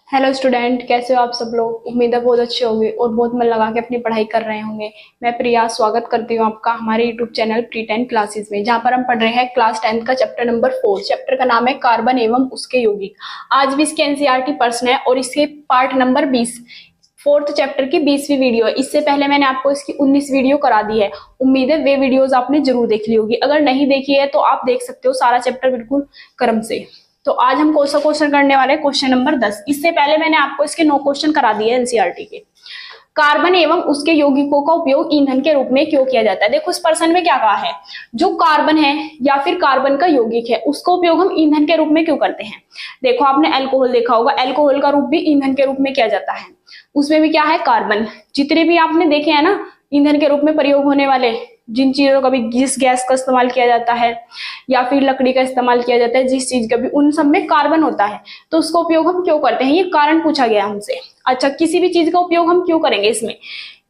Hello student, कैसे हो आप सब लोग। उम्मीद है बहुत अच्छे होंगे और बहुत मन लगा के अपनी पढ़ाई कर रहे होंगे। मैं प्रिया स्वागत करती हूँ आपका हमारे यूट्यूब चैनल प्री 10 क्लासेस में, जहाँ पर हम पढ़ रहे हैं क्लास 10 का चैप्टर नंबर 4। चैप्टर का नाम है कार्बन एवं उसके यौगिक। आज भी इसके एनसीईआरटी प्रश्न है और इसके पार्ट नंबर 20 फोर्थ चैप्टर की 20वीं वीडियो है। इससे पहले मैंने आपको इसकी 19 वीडियो करा दी है। उम्मीद है वे वीडियोस आपने जरूर देख ली होगी। अगर नहीं देखी है तो आप देख सकते हो सारा चैप्टर बिल्कुल क्रम से। तो आज हम कौन सा क्वेश्चन करने वाले हैं, क्वेश्चन नंबर 10। इससे पहले मैंने आपको इसके 9 क्वेश्चन करा दिए एनसीईआरटी के। कार्बन एवं उसके यौगिकों का उपयोग ईंधन के रूप में क्यों किया जाता है। देखो इस प्रश्न में क्या कहा है, जो कार्बन है या फिर कार्बन का यौगिक है उसका उपयोग हम ईंधन के रूप में क्यों करते हैं। देखो आपने अल्कोहल देखा होगा, अल्कोहल का रूप भी ईंधन के रूप में किया जाता है। उसमें भी क्या है, कार्बन। जितने भी आपने देखे हैं ना ईंधन के रूप में प्रयोग होने वाले, जिन चीजों का भी, जिस गैस का इस्तेमाल किया जाता है या फिर लकड़ी का इस्तेमाल किया जाता है, जिस चीज का भी, उन सब में कार्बन होता है। तो उसका उपयोग हम क्यों करते हैं, ये कारण पूछा गया हमसे। अच्छा, किसी भी चीज का उपयोग हम क्यों करेंगे, इसमें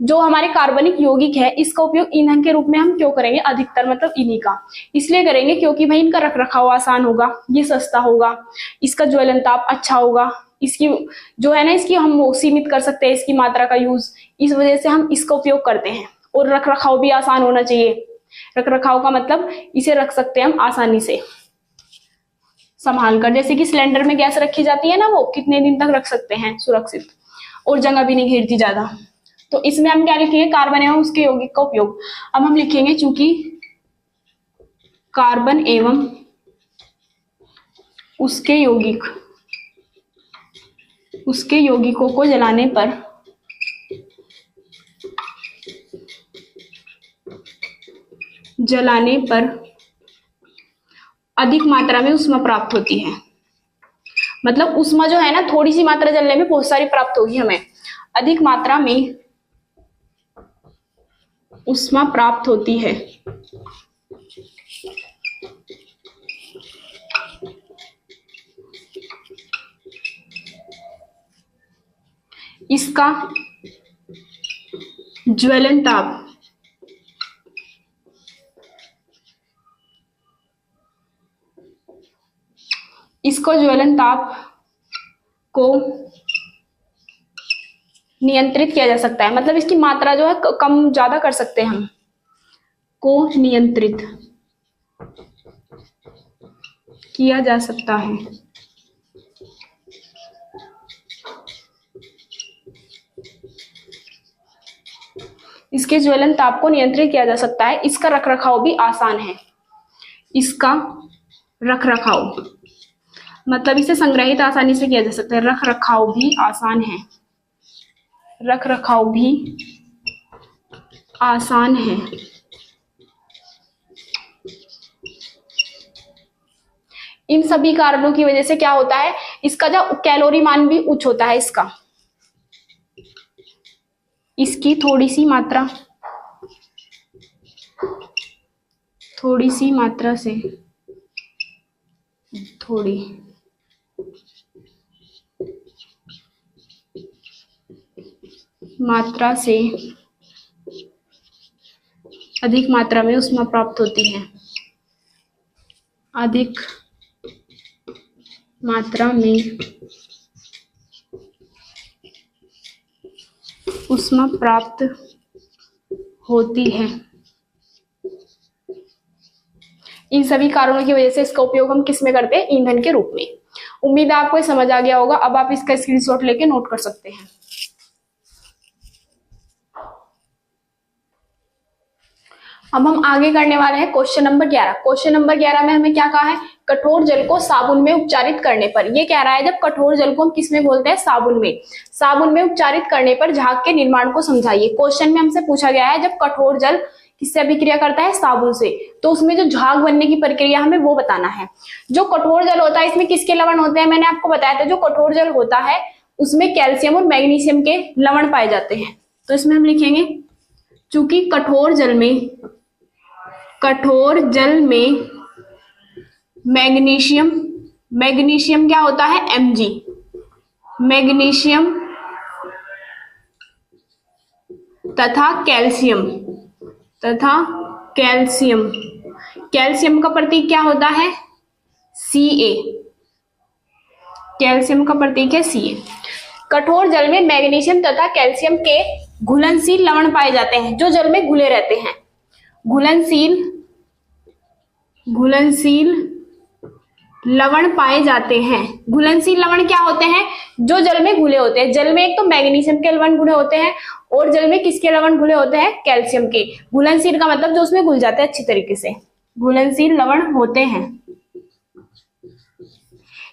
जो हमारे कार्बनिक यौगिक है इसका उपयोग ईंधन के रूप में हम क्यों करेंगे, अधिकतर मतलब इन्हीं का इसलिए करेंगे क्योंकि भाई इनका रख रखाव आसान होगा, ये सस्ता होगा, इसका ज्वलन ताप अच्छा होगा, इसकी जो है ना इसकी हम सीमित कर सकते हैं इसकी मात्रा का यूज। इस वजह से हम इसका उपयोग करते हैं। और रख रखाव भी आसान होना चाहिए। रख रखाव का मतलब इसे रख सकते हैं हम आसानी से संभाल कर। जैसे कि सिलेंडर में गैस रखी जाती है ना, वो कितने दिन तक रख सकते हैं सुरक्षित, और जगह भी नहीं घेरती ज्यादा। तो इसमें हम क्या लिखेंगे, कार्बन एवं उसके यौगिक का उपयोग। अब हम लिखेंगे चूंकि कार्बन एवं उसके यौगिकों को जलाने पर अधिक मात्रा में ऊष्मा प्राप्त होती है। मतलब ऊष्मा जो है ना, थोड़ी सी मात्रा जलने में बहुत सारी प्राप्त होगी हमें, अधिक मात्रा में ऊष्मा प्राप्त होती है। इसका ज्वलन ताप को नियंत्रित किया जा सकता है। मतलब इसकी मात्रा जो है कम ज्यादा कर सकते हैं हम, को नियंत्रित किया जा सकता है। इसके ज्वलन ताप को नियंत्रित किया जा सकता है। इसका रखरखाव भी आसान है। इसका रखरखाव मतलब इसे संग्रहित आसानी से किया जा सकता है। रखरखाव भी आसान है। रखरखाव भी आसान है। इन सभी कारणों की वजह से क्या होता है, इसका जो कैलोरी मान भी उच्च होता है। इसकी थोड़ी सी मात्रा से अधिक मात्रा में ऊष्मा प्राप्त होती है। अधिक मात्रा में ऊष्मा प्राप्त होती है। इन सभी कारणों की वजह से इसका उपयोग हम किस में करते हैं, ईंधन के रूप में। उम्मीद है आपको समझ आ गया होगा। अब आप इसका स्क्रीनशॉट लेके नोट कर सकते हैं। अब हम आगे करने वाले हैं क्वेश्चन नंबर 11। क्वेश्चन नंबर 11 में हमें क्या कहा है, कठोर जल को साबुन में उपचारित करने पर। ये कह रहा है जब कठोर जल को हम किस में बोलते हैं, साबुन में उपचारित करने पर झाग के निर्माण को समझाइए। क्वेश्चन में हमसे पूछा गया है जब कठोर जल किससे अभिक्रिया करता है, साबुन से, तो उसमें जो झाग बनने की प्रक्रिया हमें वो बताना है। जो कठोर जल होता है इसमें किसके लवण होते हैं, मैंने आपको बताया था। जो कठोर जल होता है उसमें कैल्शियम और मैग्नीशियम के लवण पाए जाते हैं। तो इसमें हम लिखेंगे चूंकि कठोर जल में मैग्नीशियम क्या होता है, Mg, मैग्नीशियम तथा कैल्शियम का प्रतीक क्या होता है, Ca। कैल्शियम का प्रतीक है Ca। कठोर जल में मैग्नीशियम तथा कैल्शियम के घुलनशील लवण पाए जाते हैं जो जल में घुले रहते हैं। घुलनशील लवण पाए जाते हैं। घुलनशील लवण क्या होते हैं? जो जल में घुले होते हैं। जल में एक तो मैग्नीशियम के लवण घुले होते हैं और जल में किसके लवण घुले होते हैं? कैल्शियम के। घुलनशील का मतलब जो उसमें घुल जाते हैं अच्छी तरीके से, घुलनशील लवण होते हैं।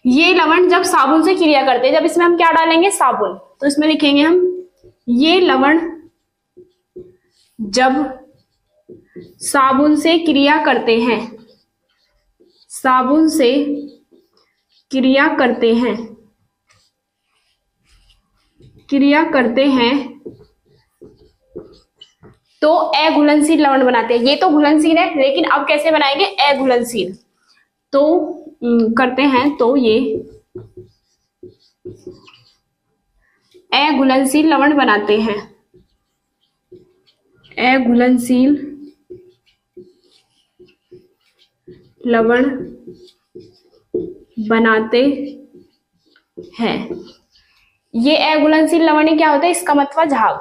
ये लवण जब साबुन से क्रिया करते हैं, जब इसमें हम क्या डालेंगे? साबुन, तो इसमें लिखेंगे हम ये लवण जब साबुन से क्रिया करते हैं, साबुन से क्रिया करते हैं, तो अघुलनशील लवण बनाते हैं। ये तो घुलनशील है, लेकिन अब कैसे बनाएंगे? अघुलनशील। तो करते हैं तो ये अघुलनशील लवण बनाते हैं। अघुलनशील लवण बनाते हैं। ये अघुलनशील लवण क्या होता है? इसका मतलब झाग।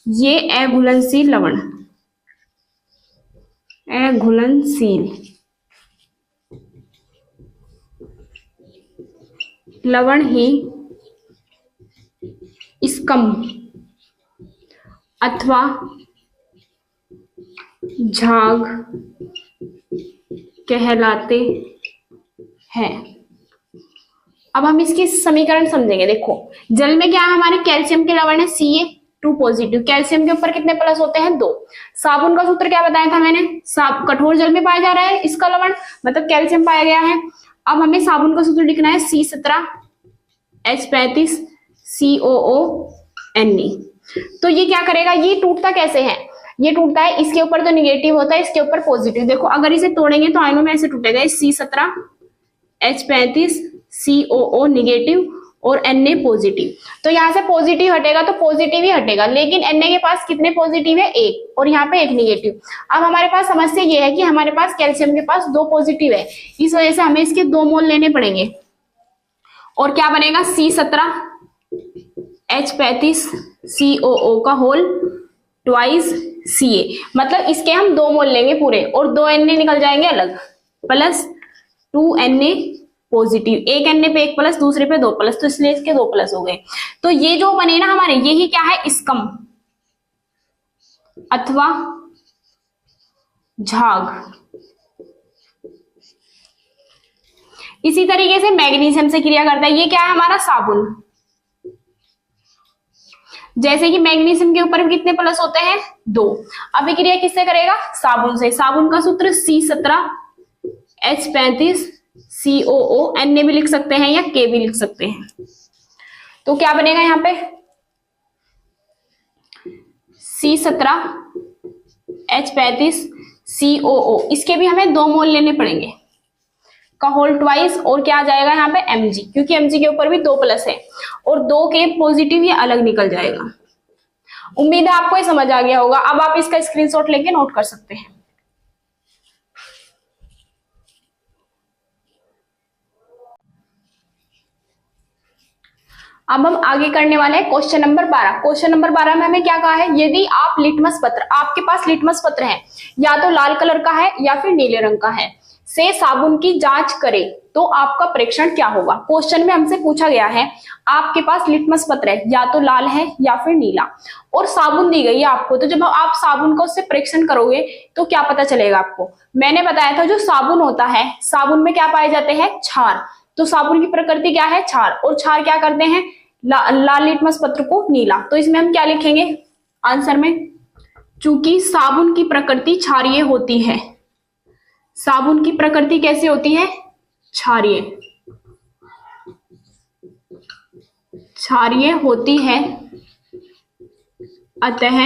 ये अघुलनशील लवण, अघुलनशील लवण ही स्कम अथवा झाग कहलाते हैं। अब हम इसकी समीकरण समझेंगे। देखो, जल में क्या है? हमारे कैल्शियम के लवण है Ca2 पॉजिटिव। कैल्शियम के ऊपर कितने प्लस होते हैं? 2। साबुन का सूत्र क्या बताया था मैंने? कठोर जल में पाया जा रहा है इसका लवण, मतलब कैल्शियम पाया गया है। अब हमें साबुन का सूत्र लिखना है C17H35 COO Ne। तो ये क्या करेगा? ये टूटता कैसे है? ये टूटता है, इसके ऊपर तो निगेटिव होता है, इसके ऊपर पॉजिटिव। देखो, अगर इसे तोड़ेंगे तो आयनों में ऐसे टूटेगा, C17H35 COO निगेटिव और Na पॉजिटिव। तो यहाँ से पॉजिटिव हटेगा तो पॉजिटिव ही हटेगा, लेकिन Na के पास कितने पॉजिटिव है? 1, और यहाँ पे 1 निगेटिव। अब हमारे पास समस्या ये है कि हमारे पास कैल्शियम के पास 2 पॉजिटिव है, इस वजह से हमें इसके 2 मोल लेने पड़ेंगे। और क्या बनेगा? C17H35 COO का होल ट्वाइस Ca, मतलब इसके हम 2 मोल लेंगे पूरे और 2 Na निकल जाएंगे अलग, प्लस 2 Na पॉजिटिव। एक Na पे 1 प्लस, दूसरे पे 2 प्लस, तो इसलिए इसके 2 प्लस हो गए। तो ये जो बने ना हमारे, यही क्या है? स्कम अथवा झाग। इसी तरीके से मैग्नीशियम से क्रिया करता है। ये क्या है? हमारा साबुन। जैसे कि मैग्नीशियम के ऊपर कितने प्लस होते हैं? 2। अब ये क्रिया किससे करेगा? साबुन से। साबुन का सूत्र C17H35 COO, Na भी लिख सकते हैं या K भी लिख सकते हैं। तो क्या बनेगा यहाँ पे? C17H35 COO, इसके भी हमें 2 मोल लेने पड़ेंगे का होल ट्वाइस, और क्या आ जाएगा यहाँ पे? Mg, क्योंकि Mg के ऊपर भी 2 प्लस है और 2 के पॉजिटिव ये अलग निकल जाएगा। उम्मीद है आपको ये समझ आ गया होगा। अब आप इसका स्क्रीनशॉट लेके नोट कर सकते हैं। अब हम आगे करने वाले हैं क्वेश्चन नंबर 12। क्वेश्चन नंबर 12 में हमें क्या कहा है? यदि आप लिटमस पत्र, आपके पास लिटमस पत्र है, या तो लाल कलर का है या फिर नीले रंग का है, से साबुन की जांच करें तो आपका परीक्षण क्या होगा? क्वेश्चन में हमसे पूछा गया है, आपके पास लिटमस पत्र है, या तो लाल है या फिर नीला, और साबुन दी गई है आपको। तो जब आप साबुन का उससे परीक्षण करोगे तो क्या पता चलेगा आपको? मैंने बताया था जो साबुन होता है, साबुन में क्या पाए जाते हैं? क्षार। तो साबुन की प्रकृति क्या है? क्षार। और क्षार क्या करते हैं? लाल लिटमस पत्र को नीला। तो इसमें हम क्या लिखेंगे आंसर में? चूंकि साबुन की प्रकृति क्षारीय होती है। साबुन की प्रकृति कैसी होती है? क्षारीय। क्षारीय होती है, अतः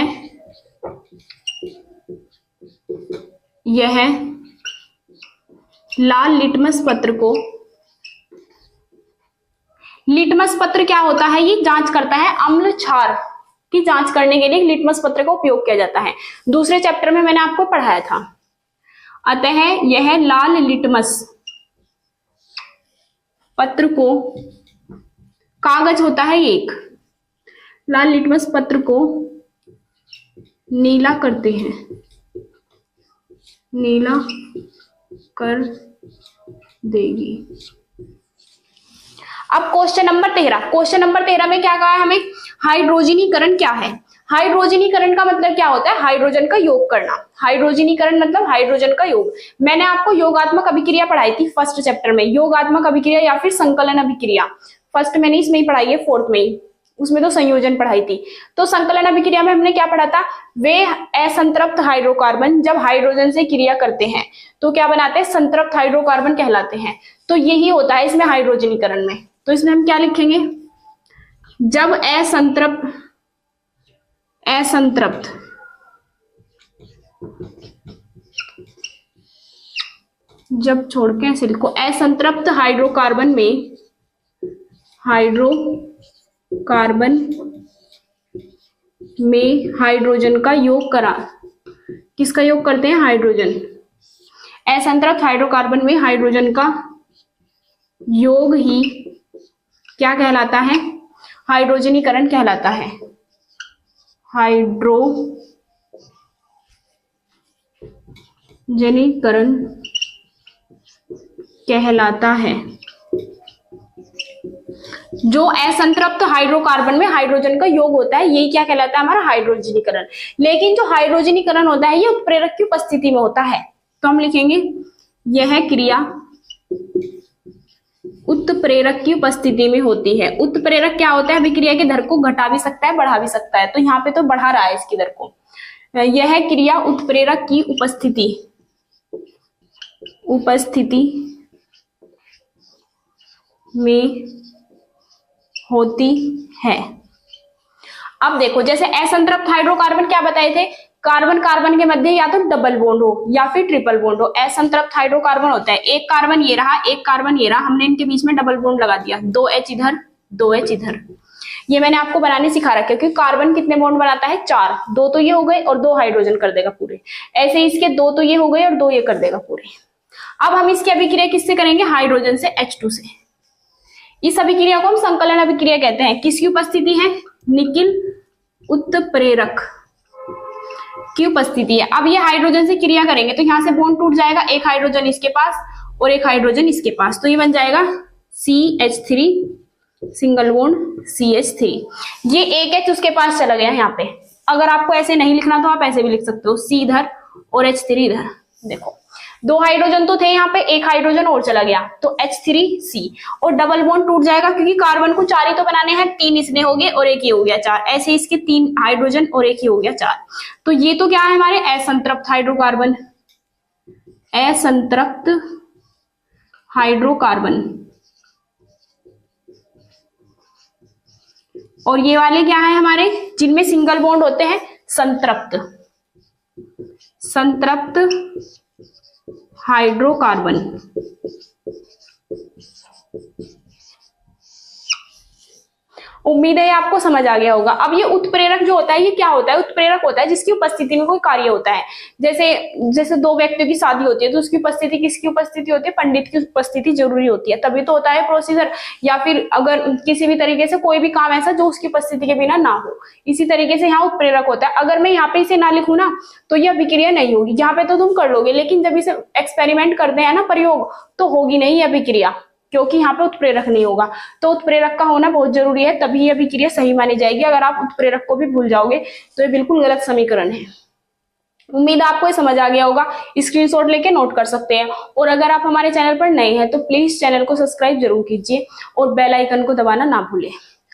यह लाल लिटमस पत्र को, लिटमस पत्र क्या होता है? ये जांच करता है, अम्ल क्षार की जांच करने के लिए लिटमस पत्र का उपयोग किया जाता है। दूसरे चैप्टर में मैंने आपको पढ़ाया था। अतः यह लाल लिटमस पत्र को कागज होता है एक, लाल लिटमस पत्र को नीला करते हैं, नीला कर देगी। अब क्वेश्चन नंबर 13, क्वेश्चन नंबर 13 में क्या कहा है हमें, हाइड्रोजनीकरण क्या है। हाइड्रोजनीकरण का मतलब क्या होता है, हाइड्रोजन का योग करना। हाइड्रोजनीकरण मतलब हाइड्रोजन का योग। मैंने आपको योगात्मक अभिक्रिया पढ़ाई थी फर्स्ट चैप्टर में, योगात्मक अभिक्रिया या फिर संकलन अभिक्रिया। फर्स्ट मैंने इसमें ही पढ़ाई है, फोर्थ में ही, उसमें तो संयोजन पढ़ाई थी। तो संकलन अभिक्रिया में हमने क्या पढ़ा था, वे असंतृप्त हाइड्रोकार्बन जब हाइड्रोजन से क्रिया करते हैं तो क्या बनाते हैं, संतृप्त हाइड्रोकार्बन कहलाते हैं। तो यही होता है इसमें हाइड्रोजनीकरण में। तो इसमें हम क्या लिखेंगे, जब असंतृप्त जब छोड़ के ऐसे लिखो, असंतृप्त हाइड्रोकार्बन में हाइड्रोजन का योग करा, किसका योग करते हैं, हाइड्रोजन। असंतृप्त हाइड्रोकार्बन में हाइड्रोजन का योग ही क्या कहलाता है, हाइड्रोजनीकरण कहलाता है। हाइड्रोजनीकरण कहलाता है। जो असंतृप्त हाइड्रोकार्बन में हाइड्रोजन का योग होता है यही क्या कहलाता है, हमारा हाइड्रोजनीकरण। लेकिन जो हाइड्रोजनीकरण होता है ये उत्प्रेरक की उपस्थिति में होता है। तो हम लिखेंगे यह क्रिया उत्प्रेरक की उपस्थिति में होती है। उत्प्रेरक क्या होता है, अभिक्रिया के दर को घटा भी सकता है, बढ़ा भी सकता है। तो यहाँ पे तो बढ़ा रहा है इसकी दर को। यह क्रिया उत्प्रेरक की उपस्थिति में होती है। अब देखो, जैसे असंतृप्त हाइड्रोकार्बन क्या बताए थे, कार्बन कार्बन के मध्य या तो डबल बॉन्ड हो या फिर ट्रिपल बॉन्ड हो। असंतृप्त हाइड्रोकार्बन होता है, एक कार्बन ये रहा, एक कार्बन ये रहा, हमने इनके बीच में डबल बॉन्ड लगा दिया, 2H इधर 2H इधर। ये मैंने आपको बनाने सिखा रखा है, क्योंकि कार्बन कितने बॉन्ड बनाता है, 4, 2 तो ये हो गए और 2 हाइड्रोजन कर देगा पूरे। ऐसे इसके 2 तो ये हो गए और 2 ये कर देगा पूरे। अब हम इसकी अभिक्रिया किससे करेंगे, हाइड्रोजन से H2 से। इस अभिक्रिया को हम संकलन अभिक्रिया कहते हैं। किसकी उपस्थिति है, निकिल उत्प्रेरक की उपस्थिति है। अब ये हाइड्रोजन से क्रिया करेंगे तो यहां से बॉन्ड टूट जाएगा, एक हाइड्रोजन इसके पास और एक हाइड्रोजन इसके पास, तो ये बन जाएगा CH3 सिंगल बॉन्ड CH3। ये एक H उसके पास चला गया यहाँ पे। अगर आपको ऐसे नहीं लिखना तो आप ऐसे भी लिख सकते हो, C इधर और H3 इधर। देखो 2 हाइड्रोजन तो थे यहाँ पे, एक हाइड्रोजन और चला गया तो H3C, और डबल बॉन्ड टूट जाएगा क्योंकि कार्बन को 4 ही तो बनाने हैं, 3 इसने हो गए और एक ही हो गया 4। ऐसे इसके 3 हाइड्रोजन और एक ही हो गया 4। तो ये तो क्या है हमारे असंतृप्त हाइड्रोकार्बन, असंतृप्त हाइड्रोकार्बन। और ये वाले क्या है हमारे, जिनमें सिंगल बॉन्ड होते हैं, संतृप्त हाइड्रोकार्बन। उम्मीद है आपको समझ आ गया होगा। अब ये उत्प्रेरक जो होता है ये क्या होता है, उत्प्रेरक होता है जिसकी उपस्थिति में कोई कार्य होता है। जैसे 2 व्यक्तियों की शादी होती है तो उसकी उपस्थिति, किसकी उपस्थिति होती है, पंडित की उपस्थिति जरूरी होती है, तभी तो होता है प्रोसीजर। या फिर अगर किसी भी तरीके से कोई भी काम ऐसा जो उसकी उपस्थिति के बिना ना हो, इसी तरीके से यहाँ उत्प्रेरक होता है। अगर मैं यहाँ पे इसे ना लिखूं ना तो यह अभिक्रिया नहीं होगी। यहाँ पे तो तुम कर लोगे, लेकिन जब इसे एक्सपेरिमेंट करते हैं ना, प्रयोग, तो होगी नहीं यह अभिक्रिया, क्योंकि यहाँ पे उत्प्रेरक नहीं होगा। तो उत्प्रेरक का होना बहुत जरूरी है, तभी यह अभिक्रिया सही मानी जाएगी। अगर आप उत्प्रेरक को भी भूल जाओगे तो ये बिल्कुल गलत समीकरण है। उम्मीद है आपको ये समझ आ गया होगा। स्क्रीनशॉट लेके नोट कर सकते हैं। और अगर आप हमारे चैनल पर नए हैं तो प्लीज चैनल को सब्सक्राइब जरूर कीजिए और बेल आइकन को दबाना ना भूलें।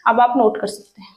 अब आप नोट कर सकते हैं।